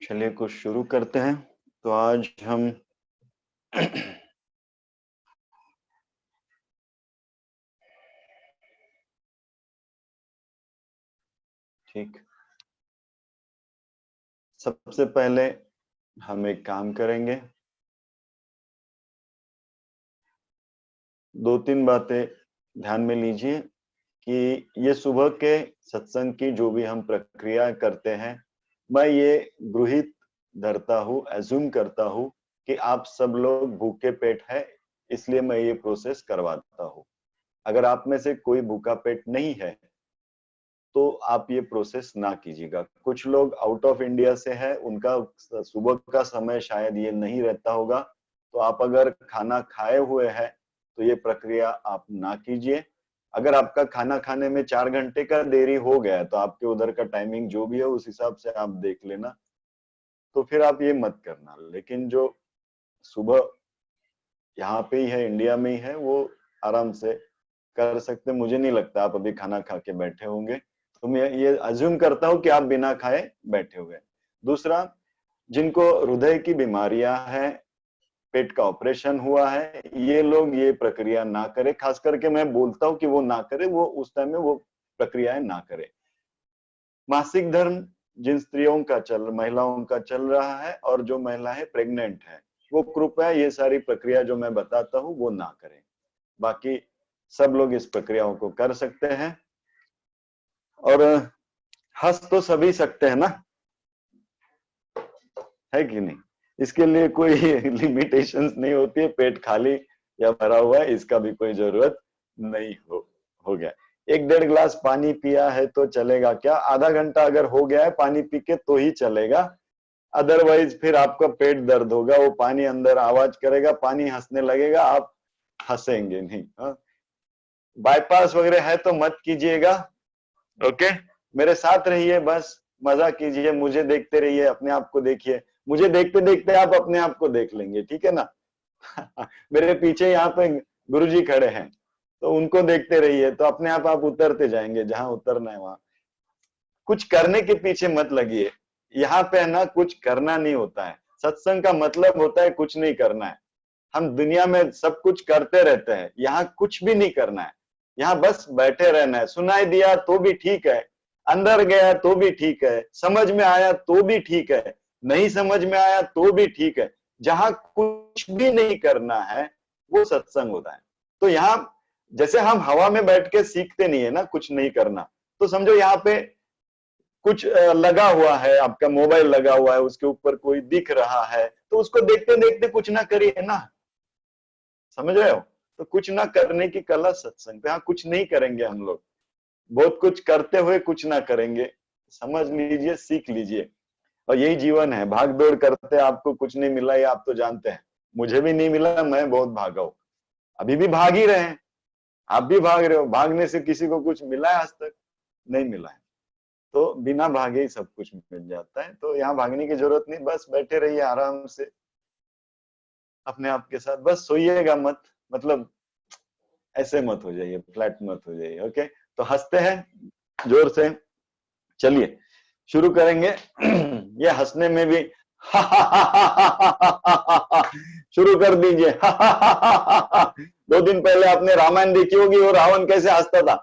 चलिए कुछ शुरू करते हैं। तो आज हम ठीक, सबसे पहले हम एक काम करेंगे, 2-3 बातें ध्यान में लीजिए कि ये सुबह के सत्संग की जो भी हम प्रक्रिया करते हैं, मैं ये गृहित धरता हूँ, एज्यूम करता हूँ कि आप सब लोग भूखे पेट है, इसलिए मैं ये प्रोसेस करवाता हूँ। अगर आप में से कोई भूखा पेट नहीं है तो आप ये प्रोसेस ना कीजिएगा। कुछ लोग आउट ऑफ इंडिया से है, उनका सुबह का समय शायद ये नहीं रहता होगा, तो आप अगर खाना खाए हुए हैं तो ये प्रक्रिया आप ना कीजिए। अगर आपका खाना खाने में 4 घंटे का देरी हो गया तो आपके उधर का टाइमिंग जो भी है उस हिसाब से आप देख लेना, तो फिर आप ये मत करना। लेकिन जो सुबह यहाँ पे ही है, इंडिया में ही है, वो आराम से कर सकते। मुझे नहीं लगता आप अभी खाना खा के बैठे होंगे, तो मैं ये अज्यूम करता हूँ कि आप बिना खाए बैठे हुए। दूसरा, जिनको हृदय की बीमारियां हैं, पेट का ऑपरेशन हुआ है, ये लोग ये प्रक्रिया ना करें। खास करके मैं बोलता हूँ कि वो ना करे, वो उस टाइम में वो प्रक्रियाएं ना करे। मासिक धर्म जिन स्त्रियों का महिलाओं का चल रहा है और जो महिलाएं प्रेग्नेंट है, वो कृपया ये सारी प्रक्रिया जो मैं बताता हूँ वो ना करें। बाकी सब लोग इस प्रक्रियाओं को कर सकते हैं और हंस तो सभी सकते हैं ना, है कि नहीं? इसके लिए कोई लिमिटेशंस नहीं होती है। पेट खाली या भरा हुआ है इसका भी कोई जरूरत नहीं हो गया। 1-1.5 गिलास पानी पिया है तो चलेगा क्या? आधा घंटा अगर हो गया है पानी पी के तो ही चलेगा, अदरवाइज फिर आपका पेट दर्द होगा, वो पानी अंदर आवाज करेगा, पानी हंसने लगेगा, आप हंसेंगे नहीं। बाईपास वगैरह है तो मत कीजिएगा, ओके? मेरे साथ रहिए, बस मजा कीजिए, मुझे देखते रहिए, अपने आप को देखिए, मुझे देखते देखते आप अपने आप को देख लेंगे, ठीक है ना? मेरे पीछे यहाँ पे गुरुजी खड़े हैं, तो उनको देखते रहिए, तो अपने आप उतरते जाएंगे जहां उतरना है वहां। कुछ करने के पीछे मत लगिए, यहाँ पे है ना कुछ करना नहीं होता है। सत्संग का मतलब होता है कुछ नहीं करना है। हम दुनिया में सब कुछ करते रहते हैं, यहाँ कुछ भी नहीं करना है। यहाँ बस बैठे रहना है। सुनाई दिया तो भी ठीक है, अंदर गया तो भी ठीक है, समझ में आया तो भी ठीक है, नहीं समझ में आया तो भी ठीक है। जहां कुछ भी नहीं करना है वो सत्संग होता है। तो यहाँ जैसे हम हवा में बैठ के सीखते नहीं है ना कुछ नहीं करना, तो समझो यहाँ पे कुछ लगा हुआ है, आपका मोबाइल लगा हुआ है, उसके ऊपर कोई दिख रहा है, तो उसको देखते देखते कुछ ना करिए ना, समझ रहे हो? तो कुछ ना करने की कला सत्संग पे। हाँ, कुछ नहीं करेंगे हम लोग, बहुत कुछ करते हुए कुछ ना करेंगे, समझ लीजिए, सीख लीजिए। और यही जीवन है, भाग दौड़ करते आपको कुछ नहीं मिला, ये आप तो जानते हैं। मुझे भी नहीं मिला, मैं बहुत भागा हूं, अभी भी भाग ही रहे हैं, आप भी भाग रहे हो। भागने से किसी को कुछ मिला है आज तक? नहीं मिला है। तो बिना भागे ही सब कुछ मिल जाता है। तो यहाँ भागने की जरूरत नहीं, बस बैठे रहिए आराम से अपने आप के साथ। बस सोइएगा मत, मतलब ऐसे मत हो जाइए, फ्लैट मत हो जाइए, ओके? तो हंसते हैं जोर से। चलिए शुरू करेंगे। ये हंसने में भी शुरू कर दीजिए। 2 दिन पहले आपने रामायण देखी होगी और रावण कैसे हंसता था।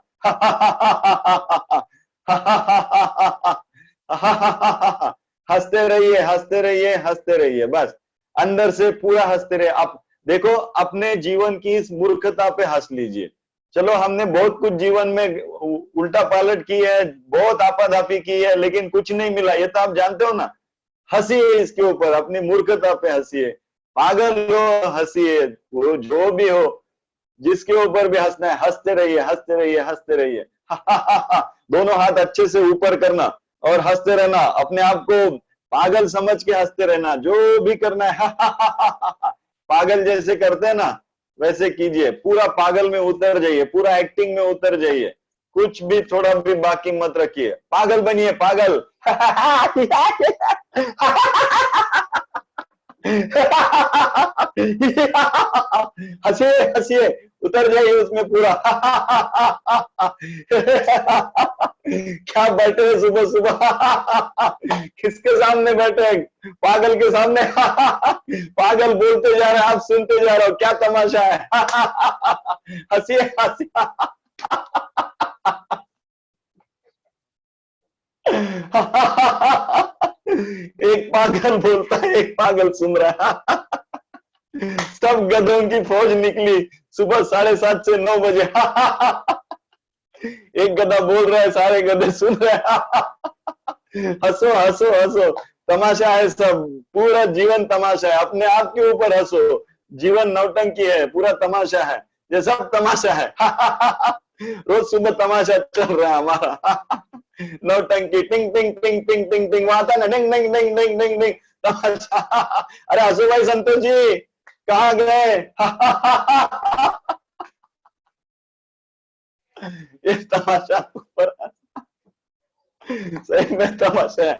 हंसते रहिए, हंसते रहिए, हंसते रहिए, बस अंदर से पूरा हंसते रहिए। आप देखो अपने जीवन की इस मूर्खता पे हंस लीजिए। चलो हमने बहुत कुछ जीवन में उल्टा पालट की है, बहुत आपाधापी की है, लेकिन कुछ नहीं मिला, ये तो आप जानते हो ना। हंसिए इसके ऊपर, अपनी मूर्खता पे हंसिए, पागल हो हंसिए, वो जो भी हो, जिसके ऊपर भी हंसना है हंसते रहिए, हंसते रहिए, हंसते रहिए। दोनों हाथ अच्छे से ऊपर करना और हंसते रहना, अपने आप को पागल समझ के हंसते रहना, जो भी करना है पागल जैसे करते हैं ना वैसे कीजिए, पूरा पागल में उतर जाइए, पूरा एक्टिंग में उतर जाइए, कुछ भी थोड़ा भी बाकी मत रखिए, पागल बनिए, पागल। हंसिए, हंसिए, उतर जाइए उसमें पूरा। क्या बैठे हैं सुबह सुबह, किसके सामने बैठे हैं? पागल के सामने। पागल बोलते जा रहे हैं, आप सुनते जा रहे हो, क्या तमाशा है। हंसिए, हंसिए। एक पागल बोलता है, एक पागल सुन रहा है। सब गधों की फौज निकली सुबह 7:30 से 9 बजे। एक गधा बोल रहा है, सारे गधे सुन रहे हैं। हंसो, हंसो, हंसो, तमाशा है सब, पूरा जीवन तमाशा है, अपने आप के ऊपर हंसो, जीवन नौटंकी है, पूरा तमाशा है, ये सब तमाशा है। रोज सुबह तमाशा चल रहा है हमारा। नौटंकी, टिंग टिंग टिंग टिंग टिंग टिंग, वहां था ना, डिंग डिंग डिंग डिंग डिंग डिंग, तमाशा। अरे हंसो भाई संतोष जी, कहाँ गए? ये तमाशा ऊपर, सही में तमाशा है।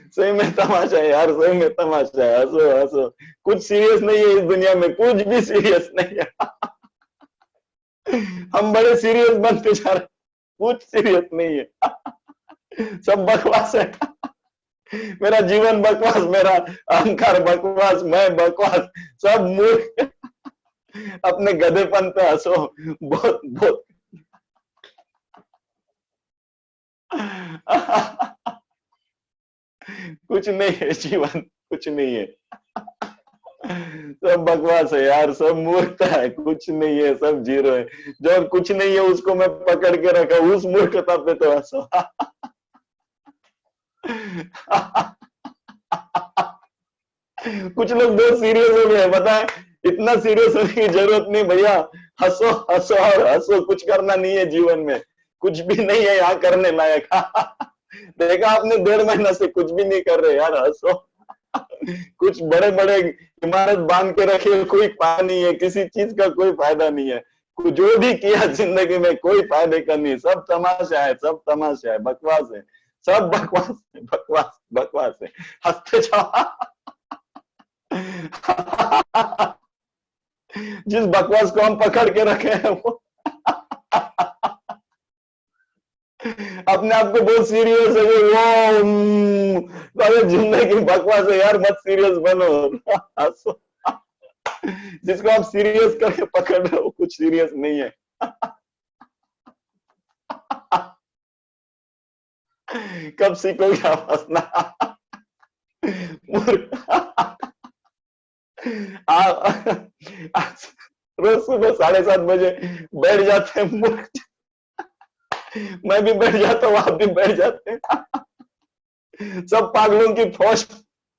सही में तमाशा है यार, सही में तमाशा है, हंसो, हंसो, कुछ सीरियस नहीं है इस दुनिया में, कुछ भी सीरियस नहीं है। हम बड़े सीरियस बनते जा रहे, कुछ सीरियस नहीं है, सब बकवास है। मेरा जीवन बकवास, मेरा अहंकार बकवास, मैं बकवास, सब मूर्ख। अपने गधेपन पे हंसो, बहुत बहुत। कुछ नहीं है जीवन, कुछ नहीं है, सब बकवास है यार, सब मूर्खता है, कुछ नहीं है, सब जीरो है। जो कुछ नहीं है उसको मैं पकड़ के रखा, उस मूर्खता पे तो हंसो। कुछ लोग बहुत सीरियस हो गए, पता है, इतना सीरियस होने की जरूरत नहीं भैया, हंसो, हंसो और हंसो, कुछ करना नहीं है जीवन में, कुछ भी नहीं है यहाँ करने लायक। देखा आपने, 1.5 महीना से कुछ भी नहीं कर रहे यार, हंसो। कुछ बड़े बड़े इमारत बांध के रखे, कोई फायदा नहीं है, किसी चीज का कोई फायदा नहीं है, जो भी किया जिंदगी में कोई फायदे का नहीं, सब तमाशा है, सब तमाशा है, बकवास है, सब बकवास है, बकवास बकवास है, हंसते जाओ। जिस बकवास को हम पकड़ के रखे हैं वो अपने आप को बहुत सीरियस है, वो अरे जिंदगी बकवास है यार, मत सीरियस बनो। हंसो। जिसको आप सीरियस करके पकड़ रहे हो कुछ सीरियस नहीं है। कब सीखोगे आप हंसना? रोज सुबह 7:30 बजे बैठ जाते हैं मूर्ख। मैं भी बैठ जाता हूँ, आप भी बैठ जाते हैं, सब पागलों की फौज।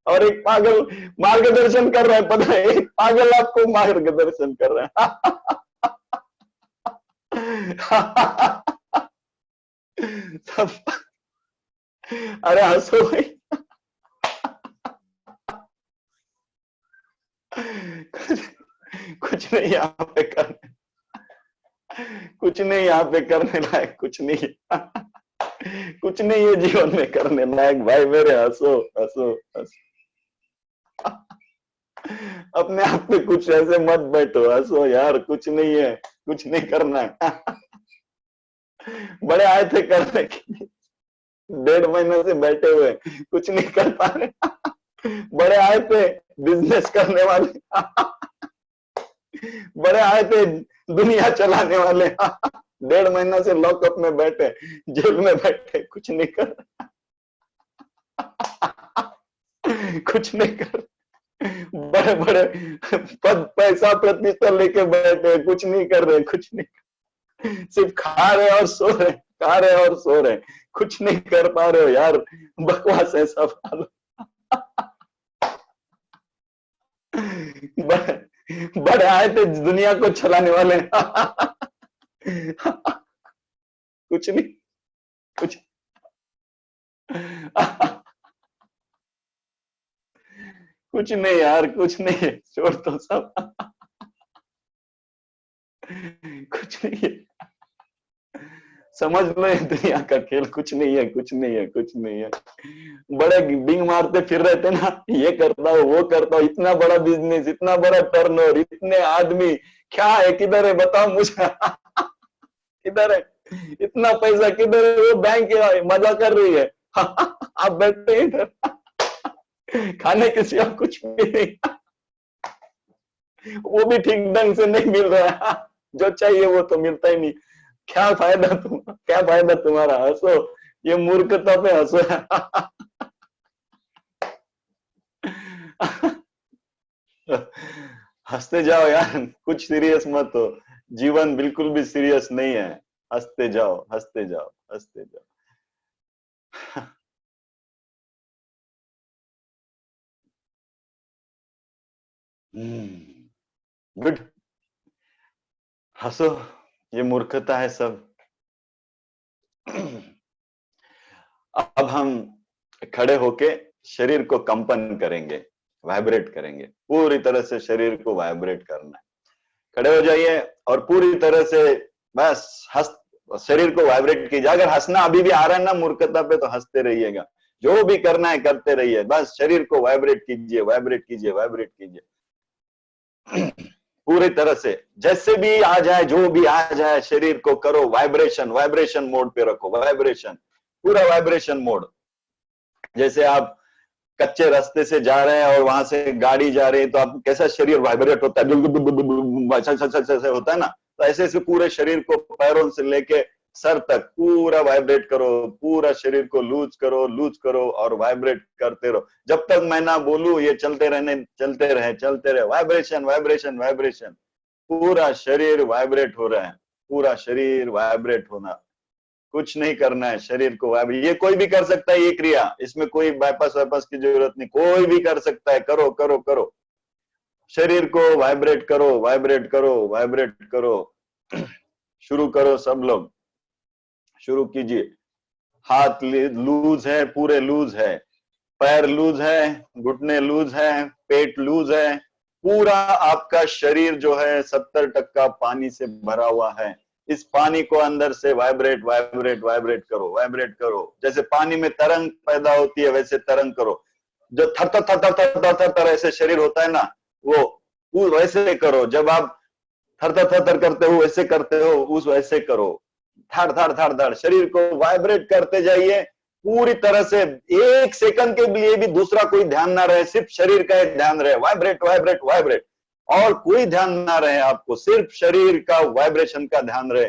और एक पागल मार्गदर्शन कर रहा है, पता है, एक पागल आपको मार्गदर्शन कर रहा है। सब, अरे हंसो भाई। कुछ नहीं यहाँ पे करने, कुछ नहीं यहाँ पे करने लायक, कुछ नहीं, कुछ नहीं है जीवन में करने लायक भाई मेरे, हंसो, हंसो, हंसो। अपने आप पे कुछ ऐसे मत बैठो, हंसो यार, कुछ नहीं है, कुछ नहीं करना है। बड़े आए थे करने के लिए, 1.5 महीने से बैठे हुए, कुछ नहीं कर पा रहे। बड़े आए थे बिजनेस करने वाले, बड़े आए थे दुनिया चलाने वाले, डेढ़ महीना से लॉकअप में बैठे, जेल में बैठे, कुछ नहीं कर कुछ नहीं कर, बड़े बड़े पद पैसा प्रतिष्ठा लेके बैठे, कुछ नहीं कर रहे, कुछ नहीं, सिर्फ खा रहे और सो रहे, खा रहे और सो रहे, कुछ नहीं कर पा रहे हो यार, बकवास है सब। बड़े आए थे दुनिया को चलाने वाले। कुछ नहीं, कुछ कुछ नहीं यार, कुछ नहीं, छोड़ तो सब। कुछ नहीं है, समझ लो ये दुनिया का खेल, कुछ नहीं है, कुछ नहीं है, कुछ नहीं है। बड़े बिंग मारते फिर रहे थे ना, ये करता हूँ वो करता हूँ, इतना बड़ा बिजनेस, इतना बड़ा टर्नओवर, इतने आदमी, क्या है, किधर है बताओ मुझे। किधर है इतना पैसा, किधर है वो बैंक, मजा कर रही है। आप बैठे इधर, खाने के सिवा कुछ भी नहीं, वो भी ठीक ढंग से नहीं मिल रहा है, जो चाहिए वो तो मिलता ही नहीं। क्या फायदा क्या फायदा तुम्हारा, हंसो, ये मूर्खता पे हंसो। हंसते जाओ यार, कुछ सीरियस मत हो, जीवन बिल्कुल भी सीरियस नहीं है, हंसते जाओ, हंसते जाओ, हंसते जाओ। गुड, हंसो, ये मूर्खता है सब। अब हम खड़े होके शरीर को कंपन करेंगे, वाइब्रेट करेंगे, पूरी तरह से शरीर को वाइब्रेट करना है। खड़े हो जाइए और पूरी तरह से बस हंस, शरीर को वाइब्रेट कीजिए। अगर हंसना अभी भी आ रहा है ना मूर्खता पे, तो हंसते रहिएगा, जो भी करना है करते रहिए, बस शरीर को वाइब्रेट कीजिए, वाइब्रेट कीजिए, वाइब्रेट कीजिए। पूरी तरह से जैसे भी आ जाए, जो भी आ जाए, शरीर को करो वाइब्रेशन, वाइब्रेशन मोड पे रखो, वाइब्रेशन, पूरा वाइब्रेशन मोड। जैसे आप कच्चे रास्ते से जा रहे हैं और वहां से गाड़ी जा रही है, तो आप कैसा शरीर वाइब्रेट होता है, ऐसे होता है ना, तो ऐसे ऐसे पूरे शरीर को पैरों से लेके सर तक पूरा वाइब्रेट करो, पूरा शरीर को लूज करो, लूज करो और वाइब्रेट करते रहो जब तक मैं ना बोलूं, ये चलते रहने, चलते रहे, चलते रहे, वाइब्रेशन, वाइब्रेशन, वाइब्रेशन, पूरा शरीर वाइब्रेट हो रहा है, पूरा शरीर वाइब्रेट होना, कुछ नहीं करना है, शरीर को वाइब्रेट, ये कोई भी कर सकता है ये क्रिया, इसमें कोई बाईपास वाईपास की जरूरत नहीं, कोई भी कर सकता है, करो करो करो, शरीर को वाइब्रेट करो, वाइब्रेट करो, वाइब्रेट करो। शुरू करो सब लोग, शुरू कीजिए। हाथ लूज है, पूरे लूज है, पैर लूज है, घुटने लूज है, पेट लूज है, पूरा आपका शरीर जो है 70% पानी से भरा हुआ है। इस पानी को अंदर से वाइब्रेट, वाइब्रेट, वाइब्रेट करो, वाइब्रेट करो, जैसे पानी में तरंग पैदा होती है वैसे तरंग करो, जो थर थर थर थर थर थर थर थर ऐसे शरीर होता है ना, वो वैसे करो, जब आप थर थर थर थर करते हो वैसे करते हो, उस वैसे करो, धड़ धड़ धड़ धड़, शरीर को वाइब्रेट करते जाइए पूरी तरह से। एक सेकंड के लिए भी दूसरा कोई ध्यान ना रहे, सिर्फ शरीर का ही ध्यान रहे, वाइब्रेट, वाइब्रेट, वाइब्रेट, और कोई ध्यान ना रहे आपको, सिर्फ शरीर का वाइब्रेशन का ध्यान रहे।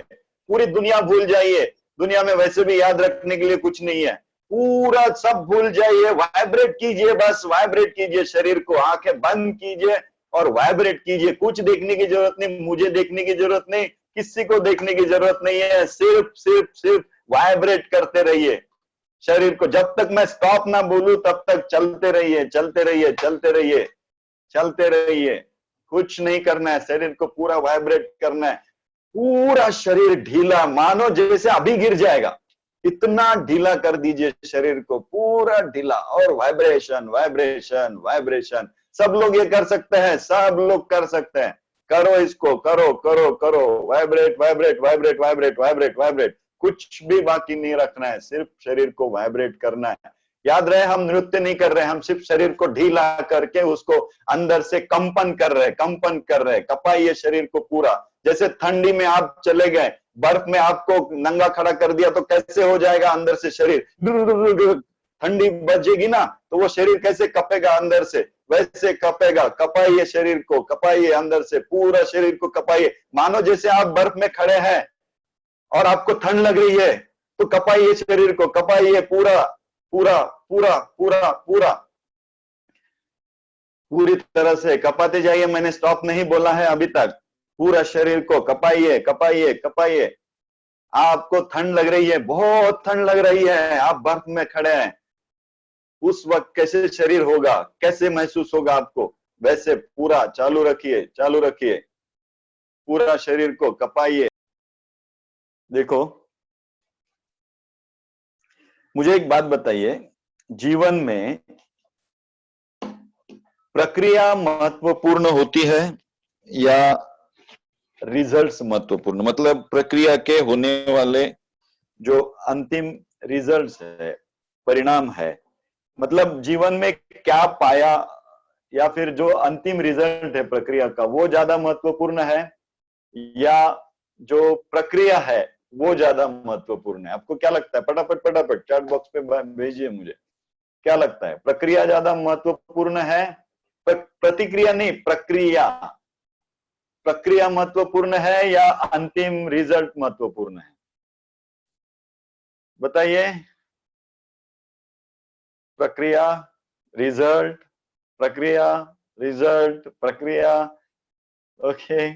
पूरी दुनिया भूल जाइए, दुनिया में वैसे भी याद रखने के लिए कुछ नहीं है, पूरा सब भूल जाइए, वाइब्रेट कीजिए, बस वाइब्रेट कीजिए, शरीर को आंखें बंद कीजिए और वाइब्रेट कीजिए। कुछ देखने की जरूरत नहीं, मुझे देखने की जरूरत नहीं, किसी को देखने की जरूरत नहीं है, सिर्फ सिर्फ सिर्फ वाइब्रेट करते रहिए शरीर को, जब तक मैं स्टॉप ना बोलूं तब तक चलते रहिए, चलते रहिए, चलते रहिए, चलते रहिए, कुछ नहीं करना है, शरीर को पूरा वाइब्रेट करना है, पूरा शरीर ढीला, मानो जैसे अभी गिर जाएगा, इतना ढीला कर दीजिए शरीर को, पूरा ढीला, और वाइब्रेशन, वाइब्रेशन, वाइब्रेशन। सब लोग ये कर सकते हैं, सब लोग कर सकते हैं, करो इसको, करो करो करो, vibrate, vibrate, vibrate, vibrate, vibrate, vibrate, कुछ भी बाकी नहीं रखना है, सिर्फ शरीर को वाइब्रेट करना है। याद रहे हम नृत्य नहीं कर रहे, हम सिर्फ शरीर को ढीला करके उसको अंदर से कंपन कर रहे, कंपन कर रहे, कपाइए शरीर को पूरा। जैसे ठंडी में आप चले गए, बर्फ में आपको नंगा खड़ा कर दिया तो कैसे हो जाएगा अंदर से शरीर, ठंडी बजेगी ना, तो वो शरीर कैसे कपेगा अंदर से, वैसे कपेगा। कपाइए शरीर को, कपाइए अंदर से, पूरा शरीर को कपाइए, मानो जैसे आप बर्फ में खड़े हैं, और आपको ठंड लग रही है तो कपाइए शरीर को, कपाइए पूरा पूरा पूरा पूरा पूरा पूरी तरह से कपाते जाइए। मैंने स्टॉप नहीं बोला है अभी तक। पूरा शरीर को कपाइए कपाइए कपाइए। आपको ठंड लग रही है, बहुत ठंड लग रही है, आप बर्फ में खड़े हैं, उस वक्त कैसे शरीर होगा, कैसे महसूस होगा आपको, वैसे पूरा चालू रखिए, चालू रखिए, पूरा शरीर को कपाइए। देखो, मुझे एक बात बताइए, जीवन में प्रक्रिया महत्वपूर्ण होती है या रिजल्ट्स महत्वपूर्ण? मतलब प्रक्रिया के होने वाले जो अंतिम रिजल्ट्स है, परिणाम है, मतलब जीवन में क्या पाया या फिर जो अंतिम रिजल्ट है प्रक्रिया का, वो ज्यादा महत्वपूर्ण है या जो प्रक्रिया है वो ज्यादा महत्वपूर्ण है? आपको क्या लगता है? फटाफट फटाफट चैट बॉक्स पे भेजिए मुझे, क्या लगता है? प्रक्रिया ज्यादा महत्वपूर्ण है, प्रतिक्रिया नहीं, प्रक्रिया, प्रक्रिया महत्वपूर्ण है या अंतिम रिजल्ट महत्वपूर्ण है? बताइए। प्रक्रिया, रिजल्ट, प्रक्रिया, रिजल्ट, प्रक्रिया। Okay,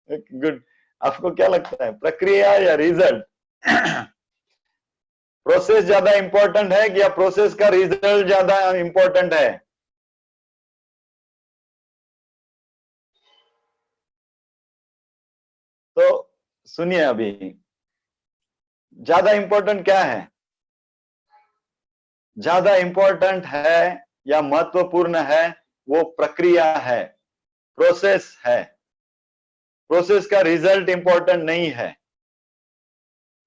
good. आपको क्या लगता है, प्रक्रिया या रिजल्ट? प्रोसेस ज्यादा इंपॉर्टेंट है या प्रोसेस का रिजल्ट ज्यादा इंपॉर्टेंट है? तो सुनिए, अभी ज्यादा इंपॉर्टेंट क्या है? ज्यादा इंपॉर्टेंट है या महत्वपूर्ण है वो प्रक्रिया है, प्रोसेस है। प्रोसेस का रिजल्ट इंपॉर्टेंट नहीं है,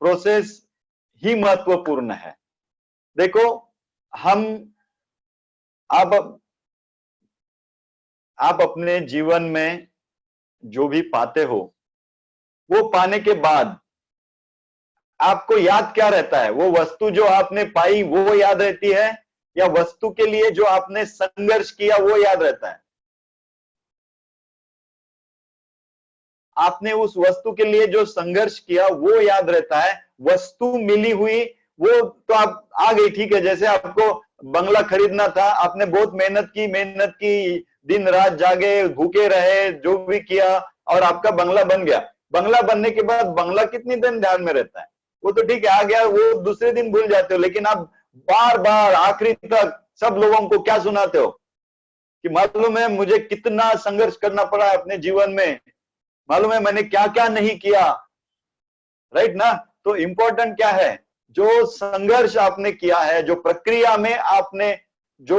प्रोसेस ही महत्वपूर्ण है। देखो, हम आप अपने जीवन में जो भी पाते हो, वो पाने के बाद आपको याद क्या रहता है? वो वस्तु जो आपने पाई वो याद रहती है या वस्तु के लिए जो आपने संघर्ष किया वो याद रहता है? आपने उस वस्तु के लिए जो संघर्ष किया वो याद रहता है। वस्तु मिली हुई वो तो आप आ गई, ठीक है। जैसे आपको बंगला खरीदना था, आपने बहुत मेहनत की, दिन रात जागे, भूखे रहे, जो भी किया और आपका बंगला बन गया। बंगला बनने के बाद बंगला कितनी दिन ध्यान में रहता है? वो तो ठीक है, आ गया, वो दूसरे दिन भूल जाते हो, लेकिन आप बार बार आखिरी तक सब लोगों को क्या सुनाते हो कि मालूम है मुझे कितना संघर्ष करना पड़ा है अपने जीवन में, मालूम है मैंने क्या क्या नहीं किया, राइट ना? तो इंपॉर्टेंट क्या है? जो संघर्ष आपने किया है, जो प्रक्रिया में आपने जो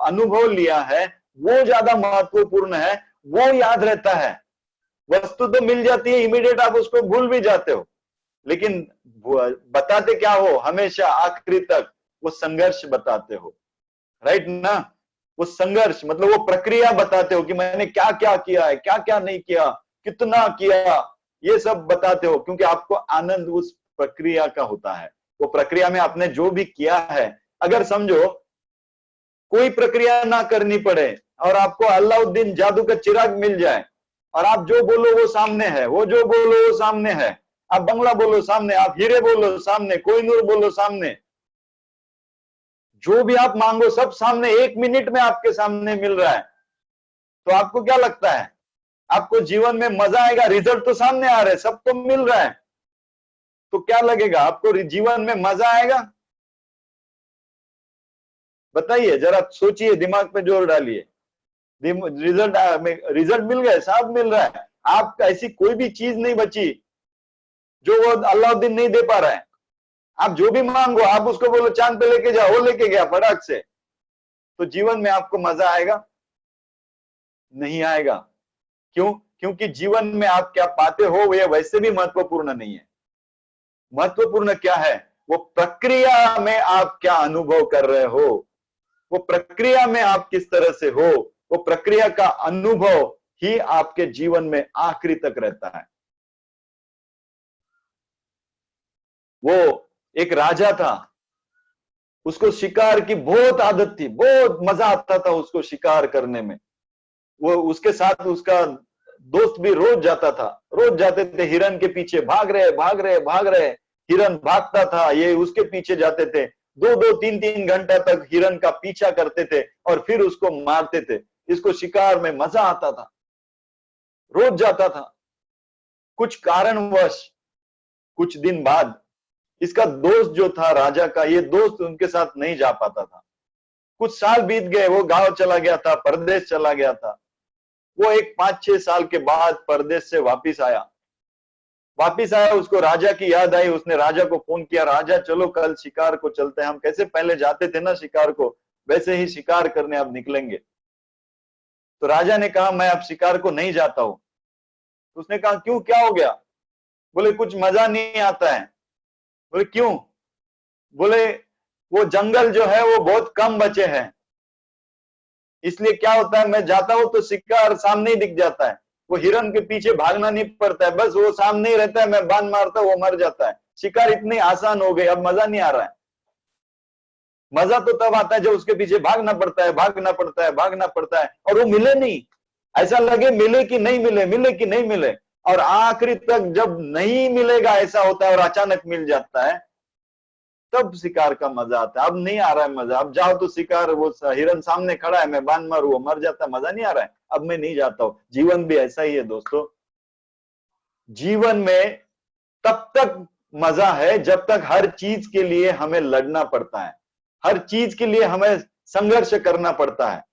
अनुभव लिया है वो ज्यादा महत्वपूर्ण है, वो याद रहता है। वस्तु तो मिल जाती है, इमीडिएट आप उसको भूल भी जाते हो, लेकिन बताते क्या हो हमेशा आखिरी तक? वो संघर्ष बताते हो, राइट ना? वो संघर्ष मतलब वो प्रक्रिया बताते हो कि मैंने क्या क्या किया है, क्या क्या नहीं किया, कितना किया, ये सब बताते हो, क्योंकि आपको आनंद उस प्रक्रिया का होता है। वो प्रक्रिया में आपने जो भी किया है, अगर समझो कोई प्रक्रिया ना करनी पड़े और आपको अलाउद्दीन जादू का चिराग मिल जाए और आप जो बोलो वो सामने है, वो जो बोलो वो सामने है, आप बंगला बोलो सामने, आप हीरे बोलो सामने, कोहिनूर बोलो सामने, जो भी आप मांगो सब सामने, 1 मिनट में आपके सामने मिल रहा है, तो आपको क्या लगता है? आपको जीवन में मजा आएगा? रिजल्ट तो सामने आ रहे, सबको मिल रहा है, तो क्या लगेगा आपको? जीवन में मजा आएगा? बताइए जरा, सोचिए, दिमाग पे जोर डालिए। रिजल्ट रिजल्ट मिल गए, सब मिल रहा है, आप ऐसी कोई भी चीज नहीं बची जो वो अलाउद्दीन नहीं दे पा रहा है। आप जो भी मांगो, आप उसको बोलो चांद पे लेके जाओ, वो लेके गया फटाक से, तो जीवन में आपको मजा आएगा? नहीं आएगा। क्यों? क्योंकि जीवन में आप क्या पाते हो ये वैसे भी महत्वपूर्ण नहीं है। महत्वपूर्ण क्या है? वो प्रक्रिया में आप क्या अनुभव कर रहे हो, वो प्रक्रिया में आप किस तरह से हो, वो प्रक्रिया का अनुभव ही आपके जीवन में आखिरी तक रहता है। वो एक राजा था, उसको शिकार की बहुत आदत थी, बहुत मजा आता था उसको शिकार करने में। वो उसके साथ उसका दोस्त भी रोज जाता था, रोज जाते थे, हिरन के पीछे भाग रहे भाग रहे भाग रहे, हिरन भागता था, ये उसके पीछे जाते थे, 2-2 3-3 घंटा तक हिरन का पीछा करते थे और फिर उसको मारते थे। इसको शिकार में मजा आता था, रोज जाता था। कुछ कारणवश कुछ दिन बाद इसका दोस्त जो था राजा का, ये दोस्त उनके साथ नहीं जा पाता था। कुछ साल बीत गए, वो गांव चला गया था, परदेश चला गया था। वो एक 5-6 साल के बाद परदेश से वापिस आया। उसको राजा की याद आई, उसने राजा को फोन किया, राजा चलो कल शिकार को चलते हैं, हम कैसे पहले जाते थे ना शिकार को, वैसे ही शिकार करने अब निकलेंगे। तो राजा ने कहा मैं अब शिकार को नहीं जाता हूं। तो उसने कहा क्यों, क्या हो गया? बोले कुछ मजा नहीं आता है। बोले क्यों? बोले वो जंगल जो है वो बहुत कम बचे हैं, इसलिए क्या होता है मैं जाता हूं तो शिकार सामने ही दिख जाता है, वो हिरन के पीछे भागना नहीं पड़ता है, बस वो सामने ही रहता है, मैं बाण मारता हूं वो मर जाता है। शिकार इतनी आसान हो गई, अब मजा नहीं आ रहा है। मजा तो तब आता है जब उसके पीछे भागना पड़ता है, भागना पड़ता है, भागना पड़ता है और वो मिले नहीं, ऐसा लगे मिले कि नहीं मिले, मिले कि नहीं मिले, और आखिरी तक जब नहीं मिलेगा ऐसा होता है और अचानक मिल जाता है, तब शिकार का मजा आता है। अब नहीं आ रहा है मजा, अब जाओ तो शिकार, वो हिरन सामने खड़ा है, मैं बाण मारू वो मर जाता है, मजा नहीं आ रहा है, अब मैं नहीं जाता हूं। जीवन भी ऐसा ही है दोस्तों। जीवन में तब तक मजा है जब तक हर चीज के लिए हमें लड़ना पड़ता है, हर चीज के लिए हमें संघर्ष करना पड़ता है,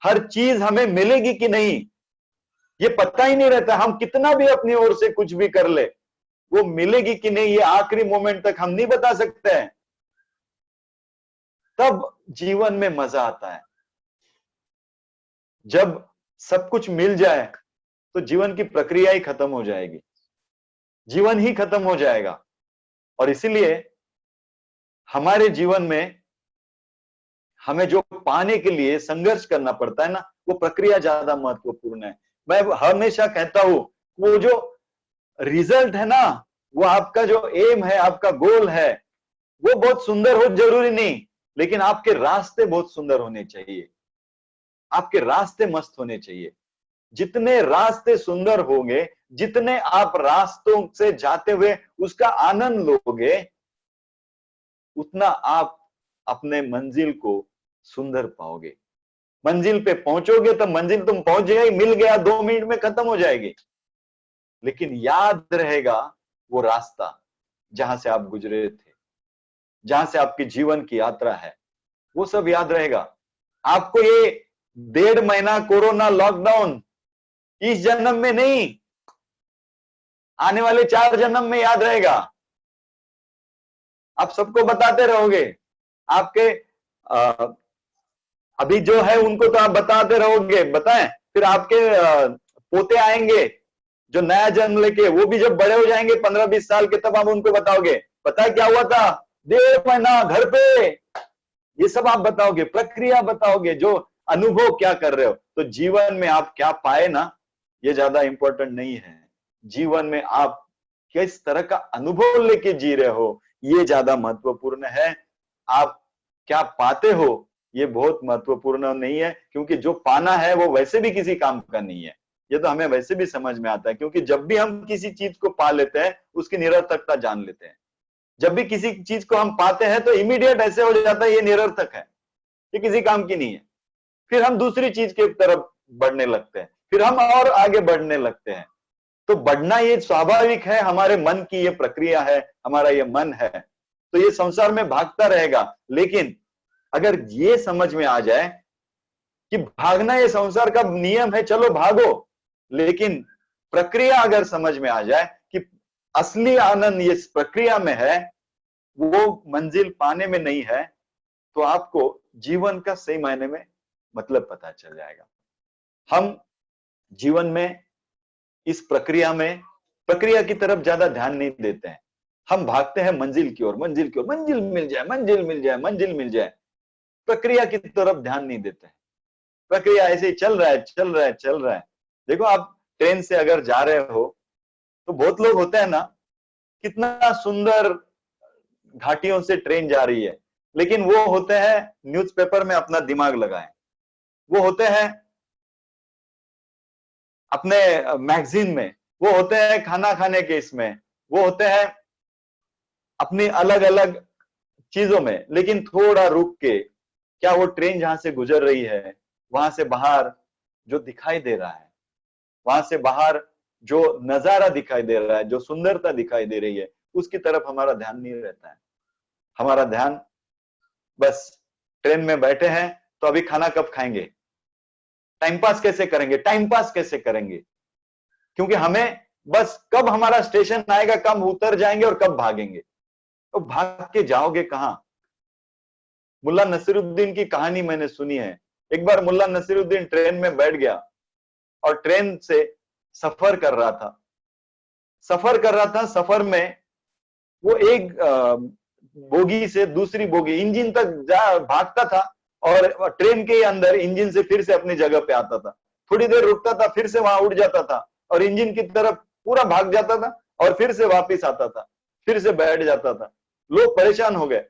हर चीज हमें मिलेगी कि नहीं ये पता ही नहीं रहता। हम कितना भी अपनी ओर से कुछ भी कर ले, वो मिलेगी कि नहीं ये आखिरी मोमेंट तक हम नहीं बता सकते हैं। तब जीवन में मजा आता है। जब सब कुछ मिल जाए तो जीवन की प्रक्रिया ही खत्म हो जाएगी, जीवन ही खत्म हो जाएगा। और इसीलिए हमारे जीवन में हमें जो पाने के लिए संघर्ष करना पड़ता है ना, वो प्रक्रिया ज्यादा महत्वपूर्ण है। मैं हमेशा कहता हूं, वो जो रिजल्ट है ना, वो आपका जो एम है, आपका गोल है, वो बहुत सुंदर हो जरूरी नहीं, लेकिन आपके रास्ते बहुत सुंदर होने चाहिए, आपके रास्ते मस्त होने चाहिए। जितने रास्ते सुंदर होंगे, जितने आप रास्तों से जाते हुए उसका आनंद लोगे, उतना आप अपने मंजिल को सुंदर पाओगे। मंजिल पे पहुंचोगे तो मंजिल तुम पहुंच गए, मिल गया, 2 मिनट में खत्म हो जाएगी, लेकिन याद रहेगा वो रास्ता जहां से आप गुजरे थे, जहां से आपकी जीवन की यात्रा है, वो सब याद रहेगा आपको। ये 1.5 महीना कोरोना लॉकडाउन इस जन्म में नहीं, आने वाले 4 जन्म में याद रहेगा। आप सबको बताते रहोगे, आपके अभी जो है उनको तो आप बताते रहोगे, बताएं, फिर आपके पोते आएंगे जो नया जन्म लेके, वो भी जब बड़े हो जाएंगे 15-20 साल के, तब आप उनको बताओगे पता है क्या हुआ था 1.5 महीना घर पे, ये सब आप बताओगे, प्रक्रिया बताओगे, जो अनुभव क्या कर रहे हो। तो जीवन में आप क्या पाए ना, ये ज्यादा इंपॉर्टेंट नहीं है, जीवन में आप किस तरह का अनुभव लेके जी रहे हो ये ज्यादा महत्वपूर्ण है। आप क्या पाते हो ये बहुत महत्वपूर्ण नहीं है, क्योंकि जो पाना है वो वैसे भी किसी काम का नहीं है, ये तो हमें वैसे भी समझ में आता है, क्योंकि जब भी हम किसी चीज को पा लेते हैं उसकी निरर्थकता जान लेते हैं। जब भी किसी चीज को हम पाते हैं तो इमीडिएट ऐसे हो जाता है ये निरर्थक है, ये किसी काम की नहीं है, फिर हम दूसरी चीज की तरफ बढ़ने लगते हैं, फिर हम और आगे बढ़ने लगते हैं। तो बढ़ना ये स्वाभाविक है, हमारे मन की ये प्रक्रिया है, हमारा ये मन है, तो ये संसार में भागता रहेगा। लेकिन अगर ये समझ में आ जाए कि भागना ये संसार का नियम है, चलो भागो, लेकिन प्रक्रिया अगर समझ में आ जाए कि असली आनंद ये प्रक्रिया में है, वो मंजिल पाने में नहीं है, तो आपको जीवन का सही मायने में मतलब पता चल जाएगा। हम जीवन में इस प्रक्रिया में, प्रक्रिया की तरफ ज्यादा ध्यान नहीं देते हैं, हम भागते हैं मंजिल की ओर, मंजिल की ओर, मंजिल मिल जाए, मंजिल मिल जाए, मंजिल मिल जाए, प्रक्रिया की तरफ ध्यान नहीं देते हैं। प्रक्रिया ऐसे ही चल रहा है, चल रहा है, चल रहा है। देखो आप ट्रेन से अगर जा रहे हो तो बहुत लोग होते हैं ना, कितना सुंदर घाटियों से ट्रेन जा रही है, लेकिन वो होते हैं न्यूज़पेपर में अपना दिमाग लगाए, वो होते हैं अपने मैगजीन में, वो होते हैं खाना खाने के इसमें, वो होते हैं अपनी अलग अलग चीजों में। लेकिन थोड़ा रुक के, क्या वो ट्रेन जहां से गुजर रही है, वहां से बाहर जो दिखाई दे रहा है, वहां से बाहर जो नजारा दिखाई दे रहा है, जो सुंदरता दिखाई दे रही है, उसकी तरफ हमारा ध्यान नहीं रहता है। हमारा ध्यान बस ट्रेन में बैठे हैं तो अभी खाना कब खाएंगे, टाइम पास कैसे करेंगे, टाइम पास कैसे करेंगे, क्योंकि हमें बस कब हमारा स्टेशन आएगा, कब उतर जाएंगे और कब भागेंगे। तो भाग के जाओगे कहां? मुल्ला नसीरुद्दीन की कहानी मैंने सुनी है। एक बार मुल्ला नसीरुद्दीन ट्रेन में बैठ गया और ट्रेन से सफर कर रहा था। सफर में वो एक बोगी से दूसरी बोगी, इंजन तक जा भागता था, और ट्रेन के अंदर इंजन से फिर से अपनी जगह पे आता था। थोड़ी देर रुकता था, फिर से वहां उड़ जाता था और इंजन की तरफ पूरा भाग जाता था, और फिर से वापिस आता था, फिर से बैठ जाता था। लोग परेशान हो गए,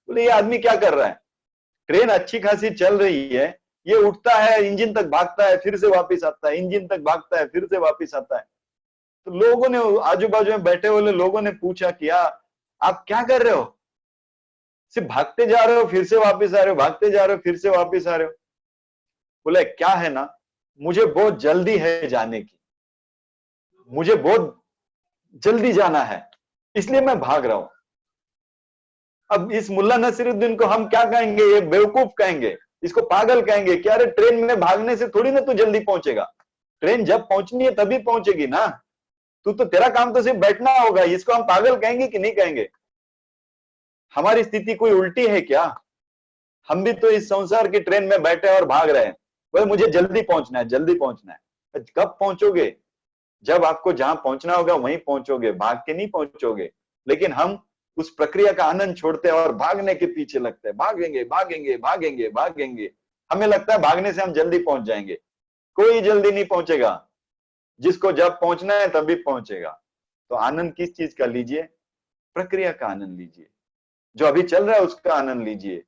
बोले ये आदमी क्या कर रहा है? ट्रेन अच्छी खासी चल रही है, ये उठता है, इंजन तक भागता है, फिर से वापिस आता है, इंजन तक भागता है, फिर से वापिस आता है। तो लोगों ने, आजू बाजू में बैठे हुए लोगों ने पूछा कि आप क्या कर रहे हो? सिर्फ भागते जा रहे हो, फिर से वापिस आ रहे हो, भागते जा रहे हो, फिर से वापिस आ रहे हो। बोले क्या है ना, मुझे बहुत जल्दी है जाने की, मुझे बहुत जल्दी जाना है, इसलिए मैं भाग रहा हूं। अब इस मुल्ला नसीरुद्दीन को हम क्या कहेंगे? ये बेवकूफ कहेंगे, इसको पागल कहेंगे कि अरे ट्रेन में भागने से थोड़ी ना तू जल्दी पहुंचेगा, ट्रेन जब पहुंचनी है तभी पहुंचेगी ना, तू तो, तेरा काम तो सिर्फ बैठना होगा। इसको हम पागल कहेंगे कि नहीं कहेंगे? हमारी स्थिति कोई उल्टी है क्या? हम भी तो इस संसार की ट्रेन में बैठे और भाग रहे हैं, भाई मुझे जल्दी पहुंचना है, जल्दी पहुंचना है। कब पहुंचोगे? जब आपको जहां पहुंचना होगा वहीं पहुंचोगे, भाग के नहीं पहुंचोगे। लेकिन हम उस प्रक्रिया का आनंद छोड़ते हैं और भागने के पीछे लगते हैं, भागेंगे भागेंगे भागेंगे भागेंगे। हमें लगता है भागने से हम जल्दी पहुंच जाएंगे। कोई जल्दी नहीं पहुंचेगा, जिसको जब पहुंचना है तभी पहुंचेगा। तो आनंद किस चीज का लीजिए? प्रक्रिया का आनंद लीजिए। जो अभी चल रहा है उसका आनंद लीजिए,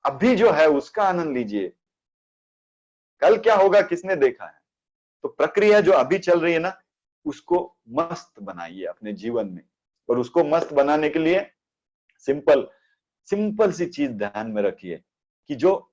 अभी जो है उसका आनंद लीजिए। कल क्या होगा किसने देखा है? तो प्रक्रिया जो अभी चल रही है ना, उसको मस्त बनाइए अपने जीवन में। और उसको मस्त बनाने के लिए सिंपल सिंपल सी चीज ध्यान में रखिए कि जो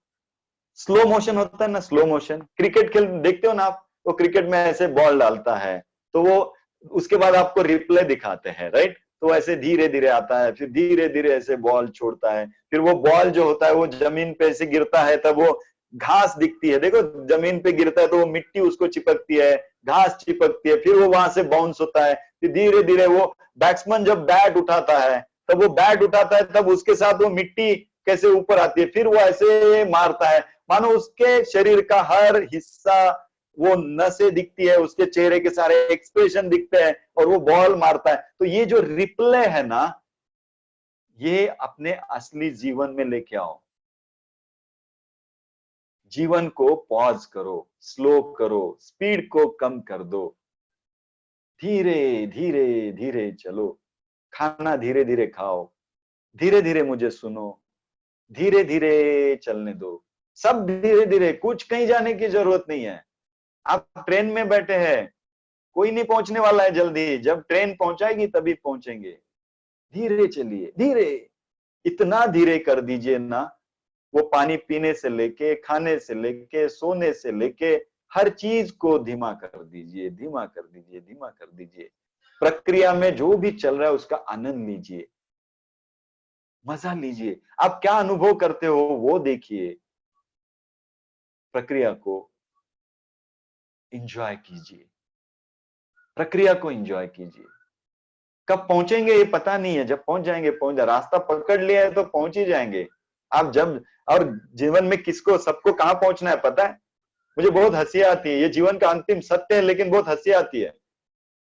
स्लो मोशन होता है ना, स्लो मोशन, क्रिकेट खेल देखते हो ना आप, वो क्रिकेट में ऐसे बॉल डालता है तो वो उसके बाद आपको रिप्ले दिखाते हैं, राइट? तो ऐसे धीरे धीरे आता है, फिर धीरे धीरे ऐसे बॉल छोड़ता है, फिर वो बॉल जो होता है वो जमीन पे ऐसे गिरता है, तब वो घास दिखती है। देखो जमीन पे गिरता है तो वो मिट्टी उसको चिपकती है, घास चिपकती है, फिर वो वहां से बाउंस होता है। फिर धीरे धीरे वो बैट्समैन जब बैट उठाता है, तब वो बैट उठाता है, तब उसके साथ वो मिट्टी कैसे ऊपर आती है, फिर वो ऐसे मारता है। मानो उसके शरीर का हर हिस्सा, वो नसें दिखती है, उसके चेहरे के सारे एक्सप्रेशन दिखते हैं, और वो बॉल मारता है। तो ये जो रिप्ले है ना, ये अपने असली जीवन में लेके आओ। जीवन को पॉज करो, स्लो करो, स्पीड को कम कर दो, धीरे धीरे धीरे चलो, खाना धीरे धीरे खाओ, धीरे धीरे मुझे सुनो, धीरे धीरे चलने दो, सब धीरे धीरे, कुछ कहीं जाने की जरूरत नहीं है। आप ट्रेन में बैठे हैं, कोई नहीं पहुंचने वाला है जल्दी, जब ट्रेन पहुंचाएगी तभी पहुंचेंगे। धीरे चलिए, धीरे, इतना धीरे कर दीजिए ना, वो पानी पीने से लेके, खाने से लेके, सोने से लेके, हर चीज को धीमा कर दीजिए, धीमा कर दीजिए, धीमा कर दीजिए। प्रक्रिया में जो भी चल रहा है उसका आनंद लीजिए, मजा लीजिए। आप क्या अनुभव करते हो वो देखिए, प्रक्रिया को एंजॉय कीजिए, प्रक्रिया को एंजॉय कीजिए। कब पहुंचेंगे ये पता नहीं है, जब पहुंच जाएंगे पहुंच जाए, रास्ता पकड़ लिया है तो पहुंच ही जाएंगे आप। जब, और जीवन में किसको, सबको कहां पहुंचना है पता है? मुझे बहुत हंसी आती है, ये जीवन का अंतिम सत्य है, लेकिन बहुत हंसी आती है।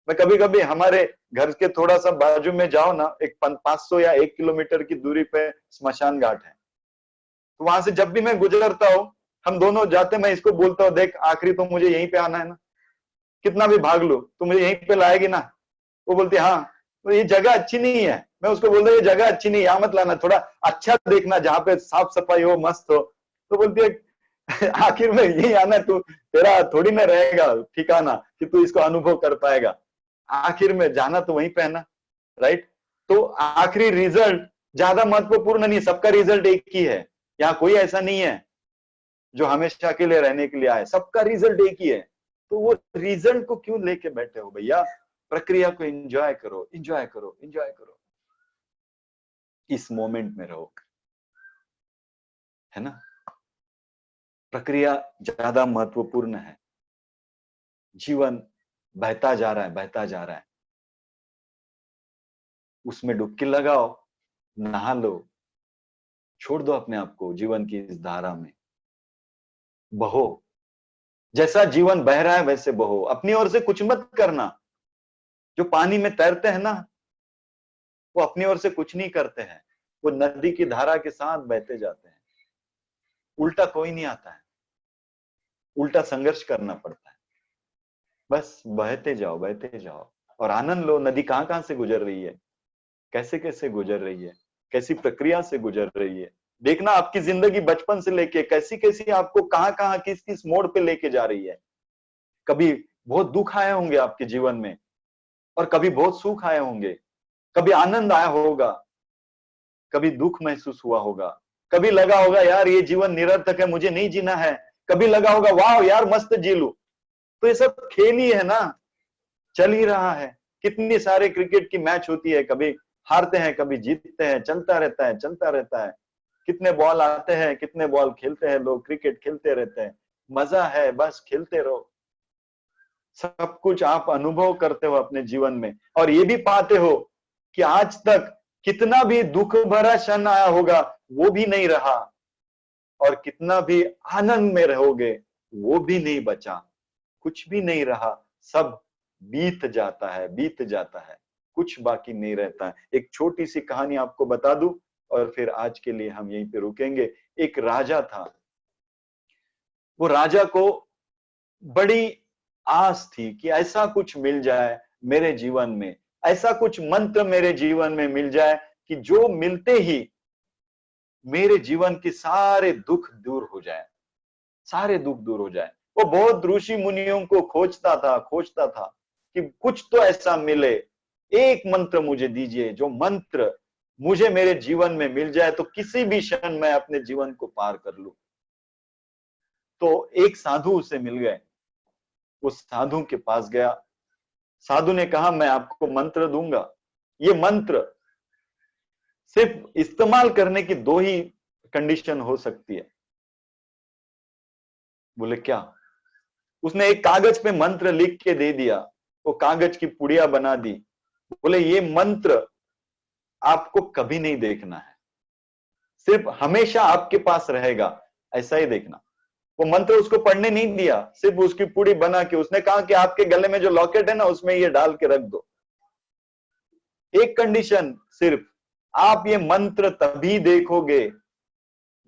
मैं कभी कभी हमारे घर के थोड़ा सा बाजू में जाओ ना, एक 500 या 1 किलोमीटर की दूरी पे स्मशान घाट है। तो वहां से जब भी मैं गुजरता हूँ, हम दोनों जाते, मैं इसको बोलता हूँ, देख आखिरी तो मुझे यहीं पे आना है ना, कितना भी भाग लो तो मुझे यहीं पे लाएगी ना? वो बोलती हाँ। तो ये जगह अच्छी नहीं है, मैं उसको बोलता हूँ ये जगह अच्छी नहीं है, यहाँ मत लाना, थोड़ा अच्छा देखना जहाँ पे साफ सफाई हो, मस्त हो। तो बोलती है आखिर में यही आना, तू तेरा थोड़ी ना रहेगा ठिकाना कि तू इसको अनुभव कर पाएगा। आखिर में जाना तो वहीं पे है ना, राइट। तो आखिरी रिजल्ट ज्यादा महत्वपूर्ण नहीं, सबका रिजल्ट एक ही है। यहाँ कोई ऐसा नहीं है जो हमेशा के लिए रहने के लिए आए, सबका रिजल्ट एक ही है। तो वो रिजल्ट को क्यों लेके बैठे हो भैया? प्रक्रिया को एंजॉय करो, एंजॉय करो, एंजॉय करो, इस मोमेंट में रहो, है ना। प्रक्रिया ज्यादा महत्वपूर्ण है। जीवन बहता जा रहा है, बहता जा रहा है, उसमें डुबकी लगाओ, नहा लो, छोड़ दो अपने आप को जीवन की इस धारा में, बहो। जैसा जीवन बह रहा है वैसे बहो, अपनी ओर से कुछ मत करना। जो पानी में तैरते हैं ना, वो अपनी ओर से कुछ नहीं करते हैं, वो नदी की धारा के साथ बहते जाते हैं। उल्टा कोई नहीं आता है, उल्टा संघर्ष करना पड़ता है। बस बहते जाओ, बहते जाओ और आनंद लो। नदी कहां कहां से गुजर रही है, कैसे कैसे गुजर रही है, कैसी प्रक्रिया से गुजर रही है। देखना आपकी जिंदगी बचपन से लेके कैसी कैसी आपको कहां कहां किस किस मोड़ पे लेके जा रही है। कभी बहुत दुख आए होंगे आपके जीवन में, और कभी बहुत सुख आए होंगे। कभी आनंद आया होगा, कभी दुख महसूस हुआ होगा। कभी लगा होगा यार ये जीवन निरर्थक है, मुझे नहीं जीना है। कभी लगा होगा वाह यार मस्त जी लूं। तो ये सब खेल ही है ना, चल ही रहा है। कितनी सारे क्रिकेट की मैच होती है, कभी हारते हैं कभी जीतते हैं, चलता रहता है, चलता रहता है। कितने बॉल आते हैं, कितने बॉल खेलते हैं लोग, क्रिकेट खेलते रहते हैं। मजा है, बस खेलते रहो। सब कुछ आप अनुभव करते हो अपने जीवन में, और ये भी पाते हो कि आज तक कितना भी दुख भरा क्षण आया होगा वो भी नहीं रहा, और कितना भी आनंद में रहोगे वो भी नहीं बचा, कुछ भी नहीं रहा। सब बीत जाता है, बीत जाता है, कुछ बाकी नहीं रहता है। एक छोटी सी कहानी आपको बता दूं और फिर आज के लिए हम यहीं पे रुकेंगे। एक राजा था, वो राजा को बड़ी आस थी कि ऐसा कुछ मिल जाए मेरे जीवन में, ऐसा कुछ मंत्र मेरे जीवन में मिल जाए कि जो मिलते ही मेरे जीवन के सारे दुख दूर हो जाए, सारे दुख दूर हो जाए। वो बहुत ऋषि मुनियों को खोजता था, खोजता था कि कुछ तो ऐसा मिले, एक मंत्र मुझे दीजिए, जो मंत्र मुझे मेरे जीवन में मिल जाए तो किसी भी क्षण मैं अपने जीवन को पार कर लूं। तो एक साधु उसे मिल गए, उस साधु के पास गया। साधु ने कहा मैं आपको मंत्र दूंगा, ये मंत्र सिर्फ इस्तेमाल करने की दो ही कंडीशन हो सकती है। बोले क्या? उसने एक कागज पे मंत्र लिख के दे दिया, वो कागज की पुड़िया बना दी। बोले ये मंत्र आपको कभी नहीं देखना है, सिर्फ हमेशा आपके पास रहेगा, ऐसा ही देखना। वो मंत्र उसको पढ़ने नहीं दिया, सिर्फ उसकी पुड़ी बना के उसने कहा कि आपके गले में जो लॉकेट है ना उसमें ये डाल के रख दो। एक कंडीशन सिर्फ, आप ये मंत्र तभी देखोगे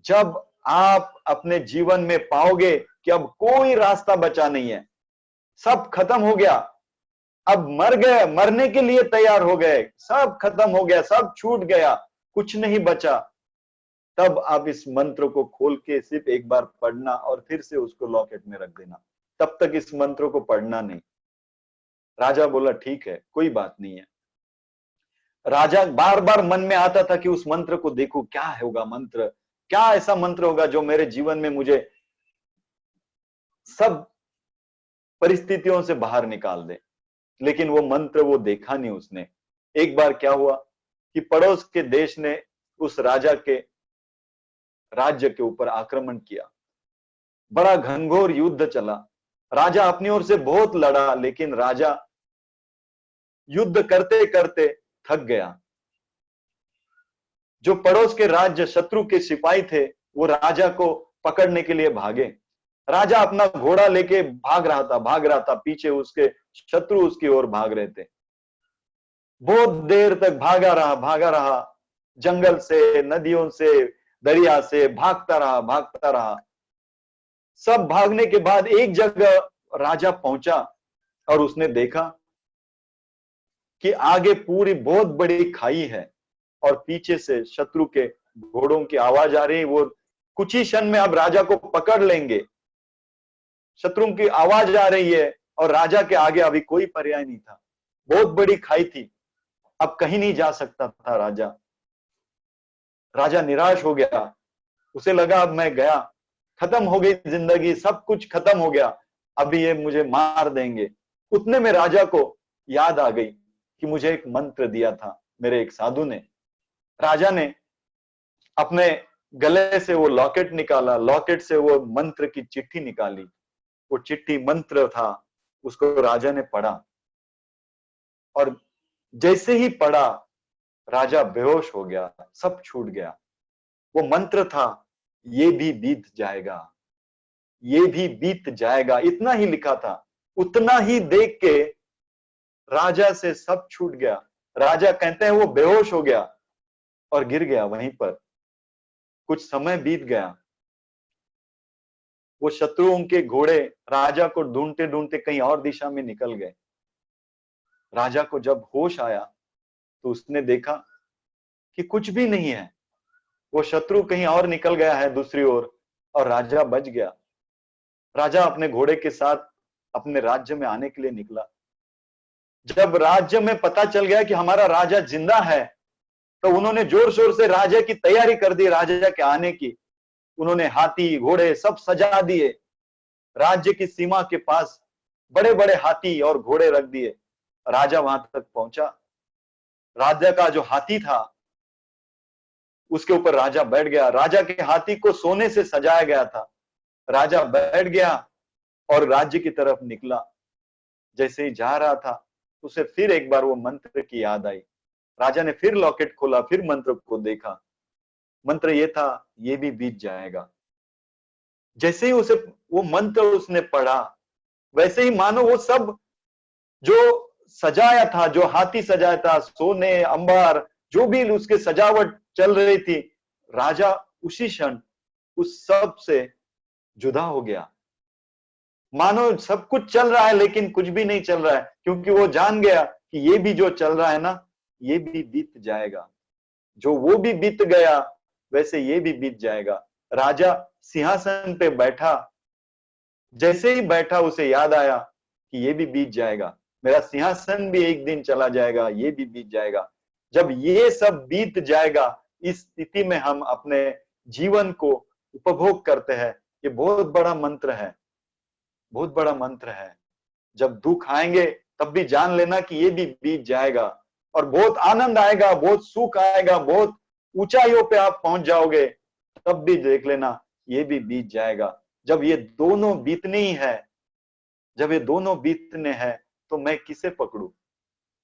जब आप अपने जीवन में पाओगे कि अब कोई रास्ता बचा नहीं है, सब खत्म हो गया, अब मर गए, मरने के लिए तैयार हो गए, सब खत्म हो गया, सब छूट गया, कुछ नहीं बचा। तब आप इस मंत्र को खोल के सिर्फ एक बार पढ़ना और फिर से उसको लॉकेट में रख देना, तब तक इस मंत्र को पढ़ना नहीं। राजा बोला ठीक है, कोई बात नहीं है। राजा बार बार मन में आता था कि उस मंत्र को देखो, क्या होगा मंत्र, क्या ऐसा मंत्र होगा जो मेरे जीवन में मुझे सब परिस्थितियों से बाहर निकाल दे। लेकिन वो मंत्र वो देखा नहीं उसने। एक बार क्या हुआ कि पड़ोस के देश ने उस राजा के राज्य के ऊपर आक्रमण किया, बड़ा घनघोर युद्ध चला। राजा अपनी ओर से बहुत लड़ा, लेकिन राजा युद्ध करते करते थक गया। जो पड़ोस के राज्य शत्रु के सिपाही थे वो राजा को पकड़ने के लिए भागे। राजा अपना घोड़ा लेके भाग रहा था, भाग रहा था, पीछे उसके शत्रु उसकी ओर भाग रहे थे। बहुत देर तक भागा रहा, भागा रहा, जंगल से, नदियों से, दरिया से भागता रहा, भागता रहा। सब भागने के बाद एक जगह राजा पहुंचा और उसने देखा कि आगे पूरी बहुत बड़ी खाई है और पीछे से शत्रु के घोड़ों की आवाज आ रही। वो कुछ ही क्षण में अब राजा को पकड़ लेंगे। शत्रुओं की आवाज आ रही है और राजा के आगे अभी कोई पर्याय नहीं था। बहुत बड़ी खाई थी, अब कहीं नहीं जा सकता था राजा। राजा निराश हो गया, उसे लगा अब मैं गया, खत्म हो गई जिंदगी, सब कुछ खत्म हो गया, अभी ये मुझे मार देंगे। उतने में राजा को याद आ गई कि मुझे एक मंत्र दिया था मेरे एक साधु ने। राजा ने अपने गले से वो लॉकेट निकाला, लॉकेट से वो मंत्र की चिट्ठी निकाली। वो चिट्ठी मंत्र था, उसको राजा ने पढ़ा और जैसे ही पढ़ा राजा बेहोश हो गया, सब छूट गया। वो मंत्र था, ये भी बीत जाएगा, ये भी बीत जाएगा, इतना ही लिखा था। उतना ही देख के राजा से सब छूट गया। राजा कहते हैं वो बेहोश हो गया और गिर गया वहीं पर। कुछ समय बीत गया, वो शत्रुओं के घोड़े राजा को ढूंढते ढूंढते कहीं और दिशा में निकल गए। राजा को जब होश आया तो उसने देखा कि कुछ भी नहीं है, वो शत्रु कहीं और निकल गया है दूसरी ओर और राजा बच गया। राजा अपने घोड़े के साथ अपने राज्य में आने के लिए निकला। जब राज्य में पता चल गया कि हमारा राजा जिंदा है, तो उन्होंने जोर शोर से राजा की तैयारी कर दी, राजा के आने की। उन्होंने हाथी घोड़े सब सजा दिए। राज्य की सीमा के पास बड़े बड़े हाथी और घोड़े रख दिए। राजा वहां तक पहुंचा। राजा का जो हाथी था उसके ऊपर राजा बैठ गया। राजा के हाथी को सोने से सजाया गया था। राजा बैठ गया और राज्य की तरफ निकला। जैसे ही जा रहा था उसे फिर एक बार वो मंत्र की याद आई। राजा ने फिर लॉकेट खोला, फिर मंत्र को देखा। मंत्र ये था, ये भी बीत जाएगा। जैसे ही उसे वो मंत्र उसने पढ़ा, वैसे ही मानो वो सब जो सजाया था, जो हाथी सजाया था, सोने अंबार जो भी उसके सजावट चल रही थी, राजा उसी क्षण उस सब से जुदा हो गया। मानो सब कुछ चल रहा है लेकिन कुछ भी नहीं चल रहा है, क्योंकि वो जान गया कि ये भी जो चल रहा है ना, ये भी बीत जाएगा। जो वो भी बीत गया वैसे ये भी बीत जाएगा। राजा सिंहासन पे बैठा, जैसे ही बैठा उसे याद आया कि ये भी बीत जाएगा, मेरा सिंहासन भी एक दिन चला जाएगा, ये भी बीत जाएगा। जब ये सब बीत जाएगा, इस स्थिति में हम अपने जीवन को उपभोग करते हैं। ये बहुत बड़ा मंत्र है, बहुत बड़ा मंत्र है। जब दुख आएंगे तब भी जान लेना कि ये भी बीत जाएगा और बहुत आनंद आएगा, बहुत सुख आएगा, बहुत ऊंचाइयों पे आप पहुंच जाओगे, तब भी देख लेना ये भी बीत जाएगा। जब ये दोनों बीतने ही है, जब ये दोनों बीतने हैं, तो मैं किसे पकड़ू?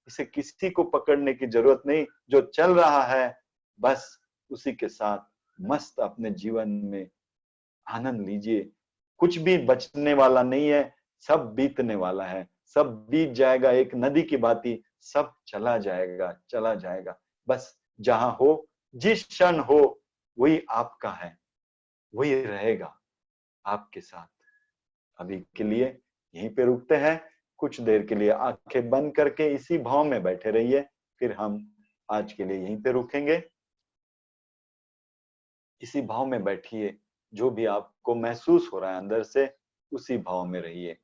इसे किसी को पकड़ने की जरूरत नहीं। जो चल रहा है बस उसी के साथ मस्त अपने जीवन में आनंद लीजिए। कुछ भी बचने वाला नहीं है, सब बीतने वाला है, सब बीत जाएगा। एक नदी की भांति सब चला जाएगा, चला जाएगा। बस जहां हो, जिस क्षण हो, वही आपका है, वही रहेगा आपके साथ। अभी के लिए यहीं पे रुकते हैं। कुछ देर के लिए आंखें बंद करके इसी भाव में बैठे रहिए, फिर हम आज के लिए यहीं पे रुकेंगे। इसी भाव में बैठिए, जो भी आपको महसूस हो रहा है अंदर से, उसी भाव में रहिए।